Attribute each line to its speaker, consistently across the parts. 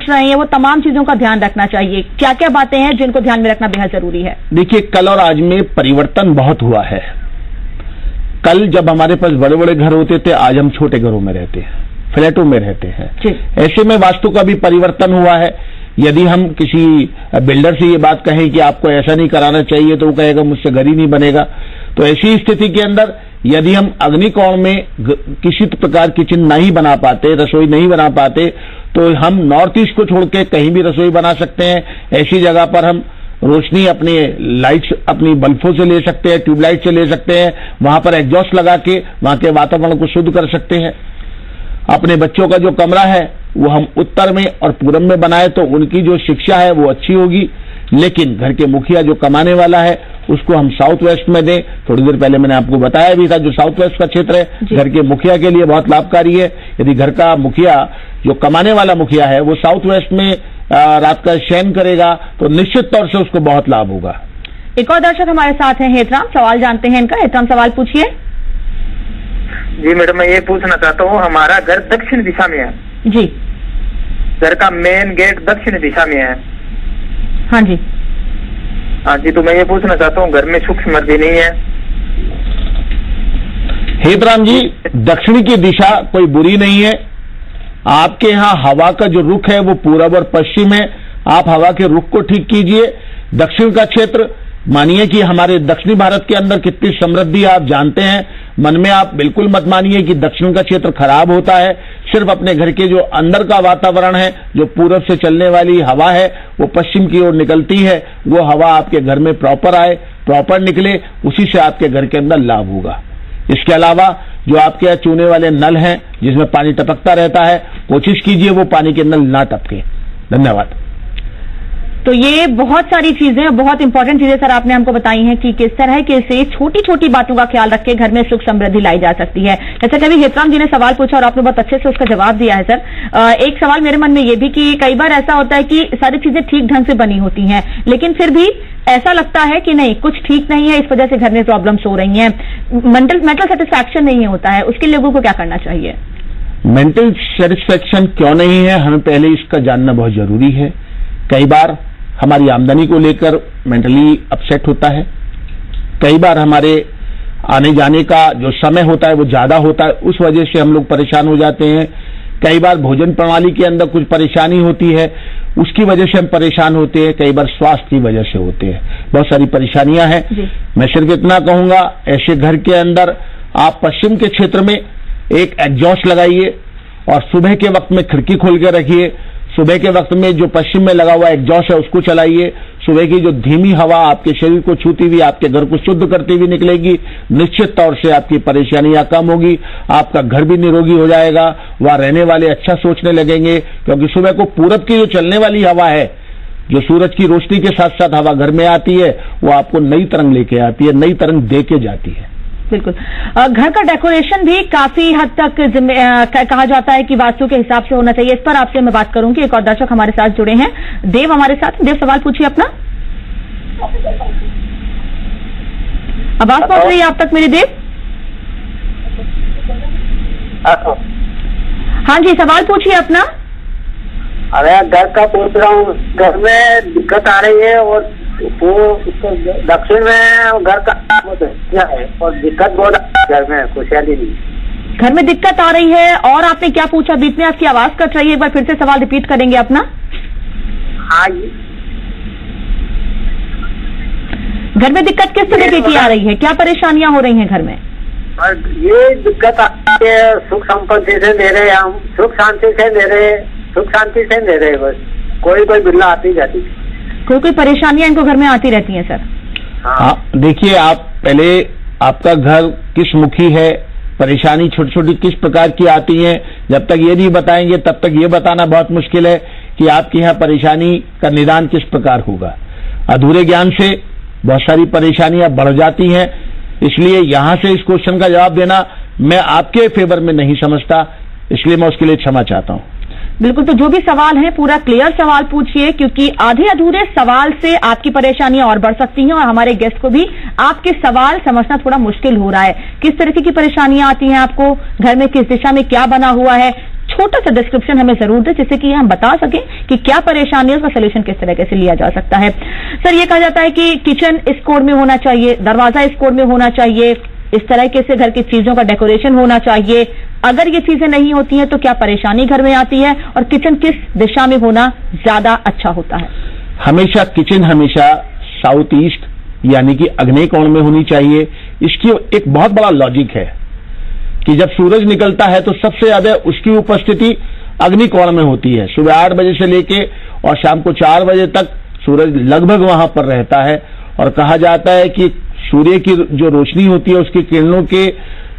Speaker 1: उठ रहे हैं वो तमाम चीजों का ध्यान रखना चाहिए? क्या क्या बातें हैं जिनको ध्यान में रखना बेहद जरूरी है?
Speaker 2: देखिए, कल और आज में परिवर्तन बहुत हुआ है। कल जब हमारे पास बड़े बड़े घर होते थे, आज हम छोटे घरों में रहते हैं, फ्लैटों में रहते हैं। ऐसे में वास्तु का भी परिवर्तन हुआ है। यदि हम किसी बिल्डर से ये बात कहें कि आपको ऐसा नहीं कराना चाहिए, तो वो कहेगा मुझसे घर ही नहीं बनेगा। तो ऐसी स्थिति के अंदर यदि हम अग्निकोण में किसी प्रकार किचन नहीं बना पाते, रसोई नहीं बना पाते, तो हम नॉर्थ ईस्ट को छोड़ के कहीं भी रसोई बना सकते हैं। ऐसी जगह पर हम रोशनी अपने लाइट्स अपनी बल्बों से ले सकते हैं, ट्यूबलाइट से ले सकते हैं। वहां पर एग्जॉस्ट लगा के वहां के वातावरण को शुद्ध कर सकते हैं। अपने बच्चों का जो कमरा है वो हम उत्तर में और पूरब में बनाए तो उनकी जो शिक्षा है वो अच्छी होगी। लेकिन घर के मुखिया जो कमाने वाला है उसको हम साउथ वेस्ट में दें। थोड़ी देर पहले मैंने आपको बताया भी था, जो साउथ वेस्ट का क्षेत्र है घर के मुखिया के लिए बहुत लाभकारी है। यदि घर का मुखिया जो कमाने वाला मुखिया है वो साउथ वेस्ट में रात का शयन करेगा तो निश्चित तौर से उसको बहुत लाभ होगा।
Speaker 1: एक और दर्शक हमारे साथ हैं, हेतराम, सवाल जानते हैं इनका। हेतराम, सवाल पूछिए।
Speaker 3: जी मैडम, मैं ये पूछना चाहता हूँ, हमारा घर दक्षिण दिशा में है
Speaker 1: जी।
Speaker 3: घर का मेन गेट दक्षिण दिशा में है।
Speaker 1: हाँ जी।
Speaker 3: हाँ जी, तो मैं ये पूछना चाहता हूँ घर में सुख समृद्धि नहीं है।
Speaker 2: हेतराम जी, दक्षिण की दिशा कोई बुरी नहीं है। आपके यहाँ हवा का जो रुख है वो पूरब और पश्चिम है। आप हवा के रुख को ठीक कीजिए। दक्षिण का क्षेत्र, मानिए कि हमारे दक्षिणी भारत के अंदर कितनी समृद्धि आप जानते हैं। मन में आप बिल्कुल मत मानिए कि दक्षिण का क्षेत्र खराब होता है। सिर्फ अपने घर के जो अंदर का वातावरण है, जो पूरब से चलने वाली हवा है वो पश्चिम की ओर निकलती है, वो हवा आपके घर में प्रॉपर आए, प्रॉपर निकले, उसी से आपके घर के अंदर लाभ होगा। इसके अलावा जो आपके यहाँ चूने वाले नल हैं जिसमें पानी टपकता रहता है, कोशिश कीजिए वो पानी के नल ना टपके। धन्यवाद।
Speaker 1: तो ये बहुत सारी चीजें, बहुत इंपॉर्टेंट चीजें सर आपने हमको बताई हैं कि किस तरह के से छोटी छोटी बातों का ख्याल रख के घर में सुख समृद्धि लाई जा सकती है। जैसे कभी हेतराम जी ने सवाल पूछा और आपने बहुत अच्छे से उसका जवाब दिया है सर। एक सवाल मेरे मन में ये भी कि कई बार ऐसा होता है कि सारी चीजें ठीक ढंग से बनी होती हैं, लेकिन फिर भी ऐसा लगता है कि नहीं, कुछ ठीक नहीं है, इस वजह से घर में प्रॉब्लम्स हो रही हैं, मेंटल सेटिस्फैक्शन नहीं होता है, उसके लोगों को क्या करना चाहिए?
Speaker 2: मेंटल सेटिस्फैक्शन क्यों नहीं है, हमें पहले इसका जानना बहुत जरूरी है। कई बार हमारी आमदनी को लेकर मेंटली अपसेट होता है। कई बार हमारे आने जाने का जो समय होता है वो ज्यादा होता है, उस वजह से हम लोग परेशान हो जाते हैं। कई बार भोजन प्रणाली के अंदर कुछ परेशानी होती है, उसकी वजह से हम परेशान होते हैं। कई बार स्वास्थ्य की वजह से होते हैं। बहुत सारी परेशानियां हैं। मैं सिर्फ इतना कहूंगा, ऐसे घर के अंदर आप पश्चिम के क्षेत्र में एक एग्जॉस्ट लगाइए और सुबह के वक्त में खिड़की खोल के रखिए। सुबह के वक्त में जो पश्चिम में लगा हुआ एग्जॉस्ट है उसको चलाइए। सुबह की जो धीमी हवा आपके शरीर को छूती हुई आपके घर को शुद्ध करती हुई निकलेगी। निश्चित तौर से आपकी परेशानियां कम होगी, आपका घर भी निरोगी हो जाएगा, वहां रहने वाले अच्छा सोचने लगेंगे। क्योंकि सुबह को पूरब की जो चलने वाली हवा है, जो सूरज की रोशनी के साथ साथ हवा घर में आती है, वो आपको नई तरंग लेके आती है, नई तरंग दे के जाती है।
Speaker 1: बिल्कुल। घर का डेकोरेशन भी काफी हद तक कहा जाता है कि वास्तु के हिसाब से होना चाहिए। इस पर आपसे मैं बात करूंगी। एक और दर्शक हमारे साथ जुड़े हैं, देव हमारे साथ। देव, सवाल पूछिए अपना। आवाज पहुंच रही है आप तक मेरी देव? हाँ जी, सवाल पूछिए अपना।
Speaker 3: अरे घर का पूछ रहा हूँ, घर में दिक्कत आ रही है और वो दक्षिण में घर का है और दिक्कत बहुत घर में, खुशहाली नहीं।
Speaker 1: घर में दिक्कत आ रही है और आपने क्या पूछा? बीच में आपकी आवाज कट रही है, एक बार फिर से सवाल रिपीट करेंगे अपना।
Speaker 3: हाँ जी,
Speaker 1: घर में दिक्कत किस तरीके की आ रही है? क्या परेशानियां हो रही हैं घर में?
Speaker 3: और ये दिक्कत आती है, सुख संपत्ति से दे रहे, हम सुख शांति से दे रहे, सुख शांति से दे रहे, बस कोई बिल्ला आती जाती,
Speaker 1: कोई परेशानियां इनको घर में आती रहती हैं सर।
Speaker 2: हाँ, देखिए, आप पहले आपका घर किस मुखी है, परेशानी छोटी छोटी किस प्रकार की आती है, जब तक ये नहीं बताएंगे तब तक ये बताना बहुत मुश्किल है कि आपके यहाँ परेशानी का निदान किस प्रकार होगा। अधूरे ज्ञान से बहुत सारी परेशानियां बढ़ जाती हैं, इसलिए यहां से इस क्वेश्चन का जवाब देना मैं आपके फेवर में नहीं समझता, इसलिए मैं उसके लिए क्षमा चाहता हूं।
Speaker 1: बिल्कुल। तो जो भी सवाल है पूरा क्लियर सवाल पूछिए, क्योंकि आधे अधूरे सवाल से आपकी परेशानियां और बढ़ सकती हैं और हमारे गेस्ट को भी आपके सवाल समझना थोड़ा मुश्किल हो रहा है। किस तरीके की परेशानियां आती हैं आपको, घर में किस दिशा में क्या बना हुआ है, छोटा सा डिस्क्रिप्शन हमें जरूर दे, जिससे कि हम बता सकें कि क्या परेशानी है, उसका सोल्यूशन किस तरीके से लिया जा सकता है। सर, ये कहा जाता है कि किचन इस कोड में होना चाहिए, दरवाजा इस कोड में होना चाहिए, इस तरीके से घर की चीजों का डेकोरेशन होना चाहिए। अगर ये चीजें नहीं होती हैं तो क्या परेशानी घर में आती है, और किचन किस दिशा में होना ज्यादा अच्छा होता है?
Speaker 2: हमेशा किचन हमेशा साउथ ईस्ट यानी कि आग्नेय कोण में होनी चाहिए। इसकी एक बहुत बड़ा लॉजिक है कि जब सूरज निकलता है तो सबसे ज्यादा उसकी उपस्थिति अग्नि कोण में होती है। सुबह 8 बजे से लेके और शाम को 4 बजे तक सूरज लगभग वहां पर रहता है, और कहा जाता है कि सूर्य की जो रोशनी होती है उसकी किरणों के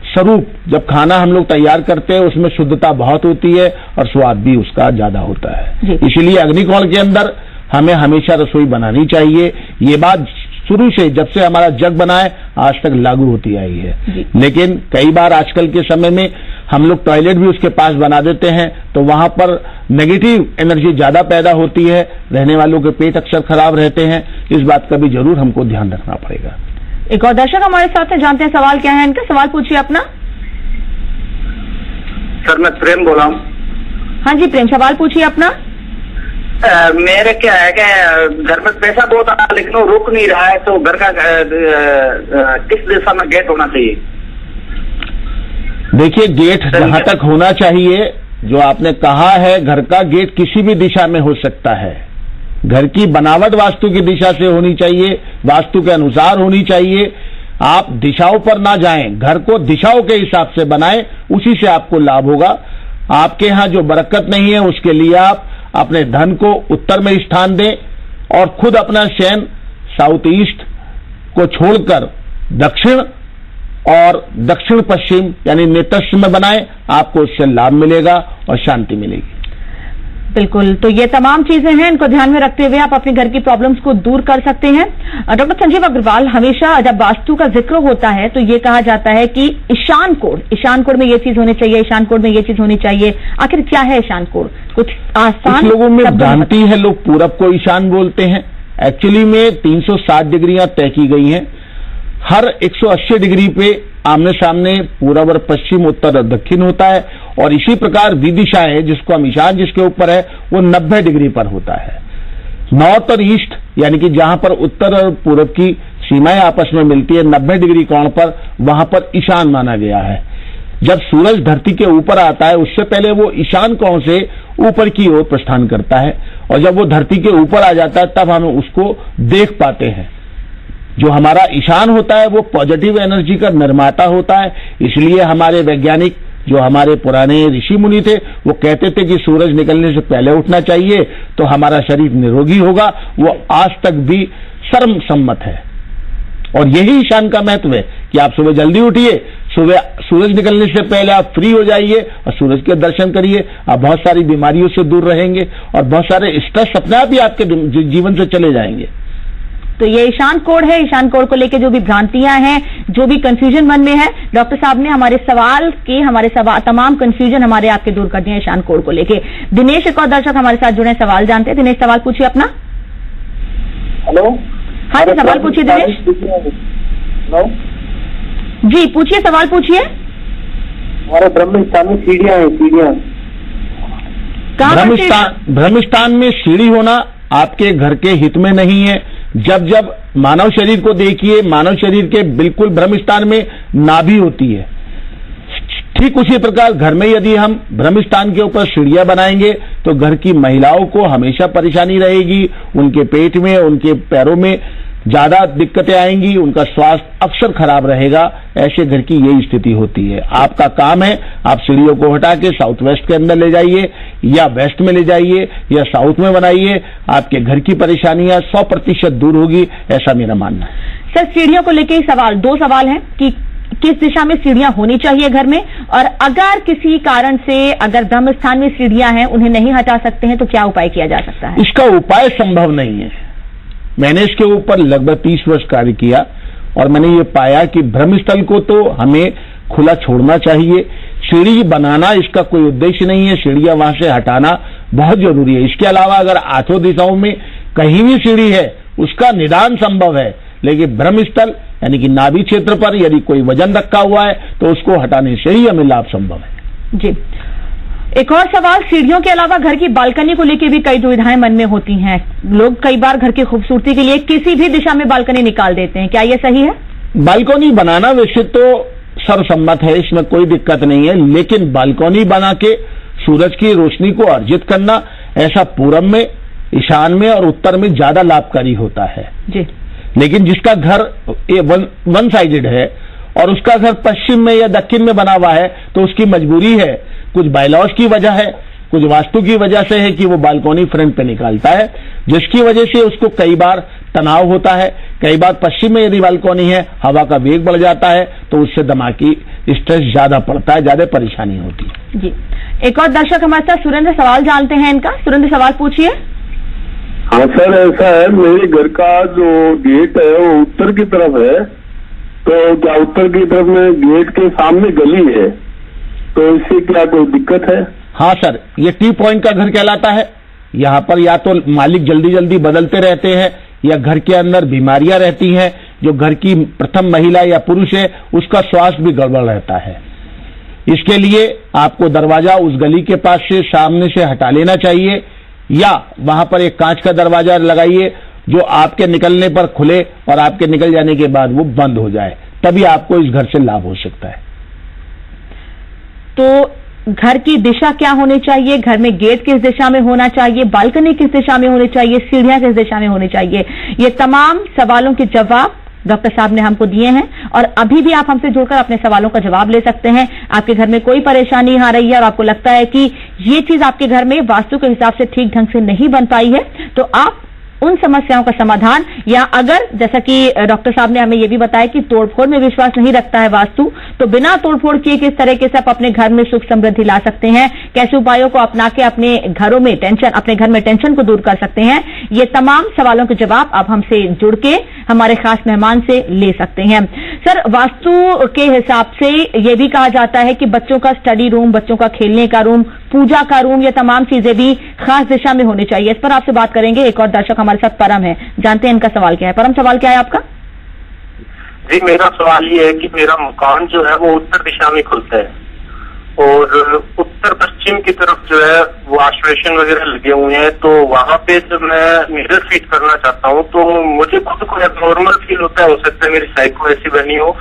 Speaker 2: स्वरूप जब खाना हम लोग तैयार करते हैं उसमें शुद्धता बहुत होती है और स्वाद भी उसका ज्यादा होता है। इसीलिए अग्निकोण के अंदर हमें हमेशा रसोई बनानी चाहिए। ये बात शुरू से जब से हमारा जग बना है आज तक लागू होती आई है। लेकिन कई बार आजकल के समय में हम लोग टॉयलेट भी उसके पास बना देते हैं, तो वहां पर नेगेटिव एनर्जी ज्यादा पैदा होती है, रहने वालों के पेट अक्सर खराब रहते हैं। इस बात का भी जरूर हमको ध्यान रखना पड़ेगा।
Speaker 1: एक और दर्शक हमारे साथ हैं, जानते हैं सवाल क्या है इनका। सवाल पूछिए अपना।
Speaker 3: सर, मैं प्रेम बोला हूँ।
Speaker 1: हाँ जी प्रेम, सवाल पूछिए अपना।
Speaker 3: मेरे क्या है कि घर में पैसा बहुत आ रहा लेकिन वो रुक नहीं रहा है, तो घर का किस दिशा में गेट होना चाहिए?
Speaker 2: देखिए, गेट जहां तक होना चाहिए, जो आपने कहा है, घर का गेट किसी भी दिशा में हो सकता है। घर की बनावट वास्तु की दिशा से होनी चाहिए, वास्तु के अनुसार होनी चाहिए। आप दिशाओं पर ना जाएं, घर को दिशाओं के हिसाब से बनाएं, उसी से आपको लाभ होगा। आपके यहां जो बरकत नहीं है उसके लिए आप अपने धन को उत्तर में स्थान दें और खुद अपना शयन साउथ ईस्ट को छोड़कर दक्षिण और दक्षिण पश्चिम यानी नेतस्थ में बनाएं। आपको उससे लाभ मिलेगा और शांति मिलेगी।
Speaker 1: बिल्कुल, तो ये तमाम चीजें हैं, इनको ध्यान में रखते हुए आप अपने घर की प्रॉब्लम्स को दूर कर सकते हैं। डॉक्टर संजीव अग्रवाल, हमेशा जब वास्तु का जिक्र होता है तो ये कहा जाता है कि ईशान कोण में ये चीज होनी चाहिए, ईशान कोण में ये चीज होनी चाहिए। आखिर क्या है ईशान कोण? कुछ आसान
Speaker 2: लोगों में भ्रांति है, लोग पूरब को ईशान बोलते हैं। एक्चुअली में 360 डिग्रियां तय की गई हैं। हर 180 डिग्री पे आमने सामने पूरब और पश्चिम, उत्तर और दक्षिण होता है, और इसी प्रकार विदिशा है जिसको हम ईशान जिसके ऊपर है वो 90 डिग्री पर होता है। नॉर्थ और ईस्ट यानी कि जहां पर उत्तर और पूरब की सीमाएं आपस में मिलती है 90 डिग्री कोण पर, वहां पर ईशान माना गया है। जब सूरज धरती के ऊपर आता है उससे पहले वो ईशान कोण से ऊपर की ओर प्रस्थान करता है, और जब वो धरती के ऊपर आ जाता है तब हम उसको देख पाते हैं। जो हमारा ईशान होता है वो पॉजिटिव एनर्जी का निर्माता होता है। इसलिए हमारे वैज्ञानिक, जो हमारे पुराने ऋषि मुनि थे, वो कहते थे कि सूरज निकलने से पहले उठना चाहिए तो हमारा शरीर निरोगी होगा। वो आज तक भी सर्वसम्मत है, और यही ईशान का महत्व है कि आप सुबह जल्दी उठिए, सुबह सूरज निकलने से पहले आप फ्री हो जाइए और सूरज के दर्शन करिए। आप बहुत सारी बीमारियों से दूर रहेंगे और बहुत सारे स्ट्रेस अपने आप ही आपके जीवन से चले जाएंगे।
Speaker 1: तो ये ईशान कोण है। ईशान कोण को लेकर जो भी भ्रांतियां हैं, जो भी कंफ्यूजन मन में है, डॉक्टर साहब ने हमारे तमाम कंफ्यूजन हमारे आपके दूर कर दिए ईशान कोण को लेके। दिनेश, एक और दर्शक हमारे साथ जुड़े, सवाल जानते हैं। दिनेश, सवाल पूछिए अपना।
Speaker 3: हेलो।
Speaker 1: हाँ जी, सवाल पूछिए दिनेश।
Speaker 3: हेलो
Speaker 1: जी, पूछिए, सवाल पूछिए।
Speaker 3: हमारे ब्रह्मस्थान में सीढ़ियां हैं, सीढ़ियां
Speaker 2: ब्रह्मस्थान में सीढ़ी होना आपके घर के हित में नहीं है। जब मानव शरीर को देखिए, मानव शरीर के बिल्कुल ब्रह्मस्थान में नाभि होती है। ठीक उसी प्रकार घर में यदि हम ब्रह्मस्थान के ऊपर सीढ़ियां बनाएंगे तो घर की महिलाओं को हमेशा परेशानी रहेगी, उनके पेट में, उनके पैरों में ज्यादा दिक्कतें आएंगी, उनका स्वास्थ्य अक्सर खराब रहेगा। ऐसे घर की यही स्थिति होती है। आपका काम है, आप सीढ़ियों को हटा के साउथ वेस्ट के अंदर ले जाइए, या वेस्ट में ले जाइए, या साउथ में बनाइए। आपके घर की परेशानियां 100% दूर होगी, ऐसा मेरा मानना है।
Speaker 1: सर, सीढ़ियों को लेकर दो सवाल हैं कि किस दिशा में सीढ़ियां होनी चाहिए घर में, और अगर किसी कारण से अगर ब्रह्मस्थान में सीढ़ियां हैं, उन्हें नहीं हटा सकते हैं तो क्या उपाय किया जा सकता है?
Speaker 2: इसका उपाय संभव नहीं है। मैंने इसके ऊपर लगभग 30 वर्ष कार्य किया और मैंने ये पाया कि ब्रह्मस्थल को तो हमें खुला छोड़ना चाहिए। सीढ़ी बनाना इसका कोई उद्देश्य नहीं है, सीढ़ियां वहां से हटाना बहुत जरूरी है। इसके अलावा अगर आठों दिशाओं में कहीं भी सीढ़ी है उसका निदान संभव है, लेकिन ब्रह्मस्थल यानी कि नाभि क्षेत्र पर यदि कोई वजन रखा हुआ है तो उसको हटाने से ही हमें लाभ संभव है।
Speaker 1: जी, एक और सवाल, सीढ़ियों के अलावा घर की बालकनी को लेकर भी कई दुविधाएं मन में होती हैं। लोग कई बार घर की खूबसूरती के लिए किसी भी दिशा में बालकनी निकाल देते हैं, क्या यह सही है?
Speaker 2: बालकनी बनाना वैसे तो सर्वसम्मत है, इसमें कोई दिक्कत नहीं है, लेकिन बालकनी बना के सूरज की रोशनी को अर्जित करना, ऐसा पूरब में, ईशान में और उत्तर में ज्यादा लाभकारी होता है
Speaker 1: जी। लेकिन
Speaker 2: जिसका घर वन साइडेड है और उसका घर पश्चिम में या दक्षिण में बना हुआ है तो उसकी मजबूरी है, कुछ बायलॉज की वजह है, कुछ वास्तु की वजह से है कि वो बालकनी फ्रंट पे निकालता है, जिसकी वजह से उसको कई बार तनाव होता है। कई बार पश्चिम में यदि बालकनी है, हवा का वेग बढ़ जाता है तो उससे दिमागी स्ट्रेस ज्यादा पड़ता है, ज्यादा परेशानी होती है
Speaker 1: जी। एक और दर्शक हमारे साथ सुरेंद्र, सवाल जानते हैं इनका। सुरेंद्र, सवाल पूछिए।
Speaker 4: हाँ सर, ऐसा है, मेरे घर का जो गेट है वो उत्तर की तरफ है, तो क्या उत्तर की तरफ में गेट के सामने गली है, तो इससे क्या कोई दिक्कत है?
Speaker 2: हाँ सर, ये टी पॉइंट का घर कहलाता है। यहाँ पर या तो मालिक जल्दी जल्दी बदलते रहते हैं या घर के अंदर बीमारियां रहती हैं, जो घर की प्रथम महिला या पुरुष है उसका स्वास्थ्य भी गड़बड़ रहता है। इसके लिए आपको दरवाजा उस गली के पास से सामने से हटा लेना चाहिए, या वहां पर एक कांच का दरवाजा लगाइए जो आपके निकलने पर खुले और आपके निकल जाने के बाद वो बंद हो जाए, तभी आपको इस घर से लाभ हो सकता है।
Speaker 1: तो घर की दिशा क्या होनी चाहिए, घर में गेट किस दिशा में होना चाहिए, बालकनी किस दिशा में होनी चाहिए, सीढ़ियां किस दिशा में होनी चाहिए, ये तमाम सवालों के जवाब डॉक्टर साहब ने हमको दिए हैं। और अभी भी आप हमसे जुड़कर अपने सवालों का जवाब ले सकते हैं। आपके घर में कोई परेशानी आ रही है और आपको लगता है कि ये चीज आपके घर में वास्तु के हिसाब से ठीक ढंग से नहीं बन पाई है, तो आप उन समस्याओं का समाधान, या अगर जैसा कि डॉक्टर साहब ने हमें यह भी बताया कि तोड़फोड़ में विश्वास नहीं रखता है वास्तु, तो बिना तोड़फोड़ किए किस तरीके से आप अपने घर में सुख समृद्धि ला सकते हैं, कैसे उपायों को अपना के अपने घरों में अपने घर में टेंशन को दूर कर सकते हैं, ये तमाम सवालों के जवाब आप हमसे जुड़ के हमारे खास मेहमान से ले सकते हैं। सर, वास्तु के हिसाब से यह भी कहा जाता है कि बच्चों का स्टडी रूम, बच्चों का खेलने का रूम, पूजा का रूम, ये तमाम चीजें भी खास दिशा में होनी चाहिए। इस पर आपसे बात करेंगे। एक और दर्शक हमारे साथ परम है, जानते हैं इनका सवाल क्या है। परम, सवाल क्या है आपका?
Speaker 5: जी, मेरा सवाल ये है कि मेरा मकान जो है वो उत्तर दिशा में खुलता है और उत्तर पश्चिम की तरफ जो है वाशबेसिन वगैरह लगे हुए हैं, तो वहां पे जब मैं मिरर फिट करना चाहता हूँ तो मुझे खुद को एबनॉर्मल फील होता है। हो सकता है मेरी साइको ऐसी बनी हो,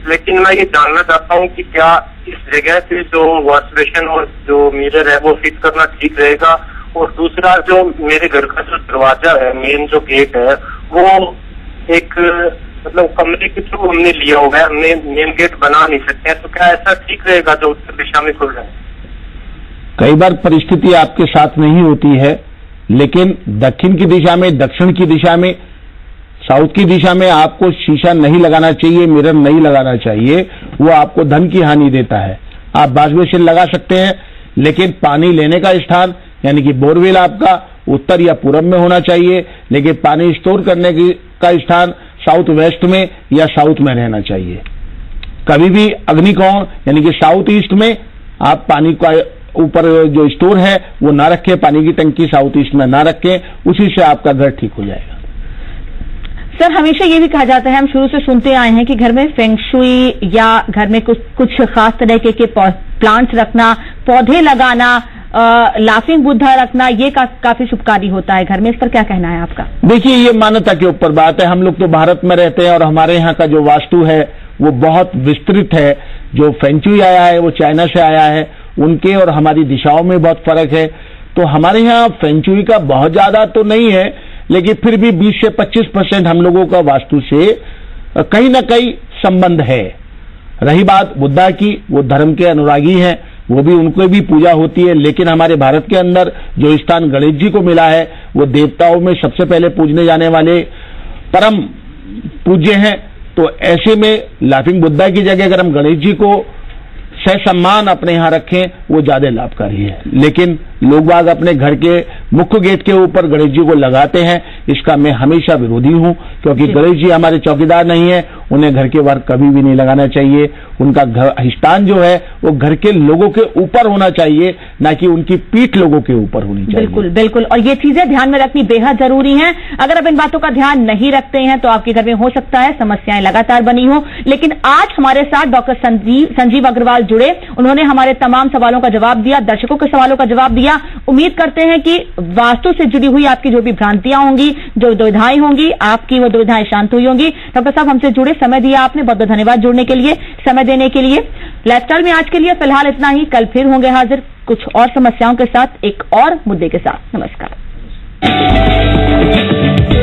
Speaker 5: लेकिन मैं ये जानना चाहता हूँ कि क्या इस जगह पे जो वॉशबेसिन और जो मिरर है वो फिट करना ठीक रहेगा। और दूसरा, जो मेरे घर का जो दरवाजा है, मेन जो गेट है, वो एक मतलब कमरे के थ्रू हमने लिया हुआ है, हमने मेन गेट बना नहीं सकते हैं, तो क्या ऐसा ठीक रहेगा जो उत्तर दिशा में खुल रहा है?
Speaker 2: कई बार परिस्थिति आपके साथ नहीं होती है, लेकिन दक्षिण की दिशा में, दक्षिण की दिशा में, साउथ की दिशा में आपको शीशा नहीं लगाना चाहिए, मिरर नहीं लगाना चाहिए, वो आपको धन की हानि देता है। आप वॉशबेसिन लगा सकते हैं, लेकिन पानी लेने का स्थान यानी कि बोरवेल आपका उत्तर या पूरब में होना चाहिए, लेकिन पानी स्टोर करने का स्थान साउथ वेस्ट में या साउथ में रहना चाहिए। कभी भी अग्निकोण यानी कि साउथ ईस्ट में आप पानी का ऊपर जो स्टोर है वो ना रखें, पानी की टंकी साउथ ईस्ट में ना रखें, उसी से आपका घर ठीक हो जाएगा।
Speaker 1: सर, हमेशा ये भी कहा जाता है, हम शुरू से सुनते आए हैं कि घर में फेंग शुई या घर में कुछ खास तरह के प्लांट्स रखना, पौधे लगाना, लाफिंग बुद्धा रखना, ये काफी शुभकारी होता है घर में। इस पर क्या कहना है आपका?
Speaker 2: देखिए, ये मान्यता के ऊपर बात है। हम लोग तो भारत में रहते हैं और हमारे यहाँ का जो वास्तु है वो बहुत विस्तृत है। जो फेंग शुई आया है वो चाइना से आया है, उनके और हमारी दिशाओं में बहुत फर्क है। तो हमारे यहाँ फेंग शुई का बहुत ज्यादा तो नहीं है, लेकिन फिर भी 20 से 25% हम लोगों का वास्तु से कहीं ना कहीं संबंध है। रही बात बुद्धा की, वो धर्म के अनुरागी हैं, वो भी उनको भी पूजा होती है, लेकिन हमारे भारत के अंदर जो स्थान गणेश जी को मिला है वो देवताओं में सबसे पहले पूजने जाने वाले परम पूज्य हैं। तो ऐसे में लाफिंग बुद्धा की जगह अगर हम गणेश जी को सहसम्मान अपने यहाँ रखें वो ज्यादा लाभकारी है। लेकिन लोग बाग अपने घर के मुख्य गेट के ऊपर गणेश जी को लगाते हैं, इसका मैं हमेशा विरोधी हूं, क्योंकि गणेश जी हमारे चौकीदार नहीं है, उन्हें घर के बाहर कभी भी नहीं लगाना चाहिए। उनका स्थान जो है वो घर के लोगों के ऊपर होना चाहिए, ना कि उनकी पीठ लोगों के ऊपर होनी चाहिए।
Speaker 1: बिल्कुल बिल्कुल, और ये चीजें ध्यान में रखनी बेहद जरूरी है। अगर आप इन बातों का ध्यान नहीं रखते हैं तो आपके घर में हो सकता है समस्याएं लगातार बनी हो। लेकिन आज हमारे साथ डॉक्टर संजीव अग्रवाल जुड़े, उन्होंने हमारे तमाम सवालों का जवाब दिया, दर्शकों के सवालों का जवाब दिया। उम्मीद करते हैं कि वास्तु से जुड़ी हुई आपकी जो भी भ्रांतियां होंगी, जो दुविधाएं होंगी, आपकी वो दुविधाएं शांत हुई होंगी। डॉक्टर साहब, हमसे जुड़े, समय दिया आपने, बहुत बहुत धन्यवाद जुड़ने के लिए, समय देने के लिए। लाइफस्टाइल में आज के लिए फिलहाल इतना ही, कल फिर होंगे हाजिर कुछ और समस्याओं के साथ, एक और मुद्दे के साथ। नमस्कार।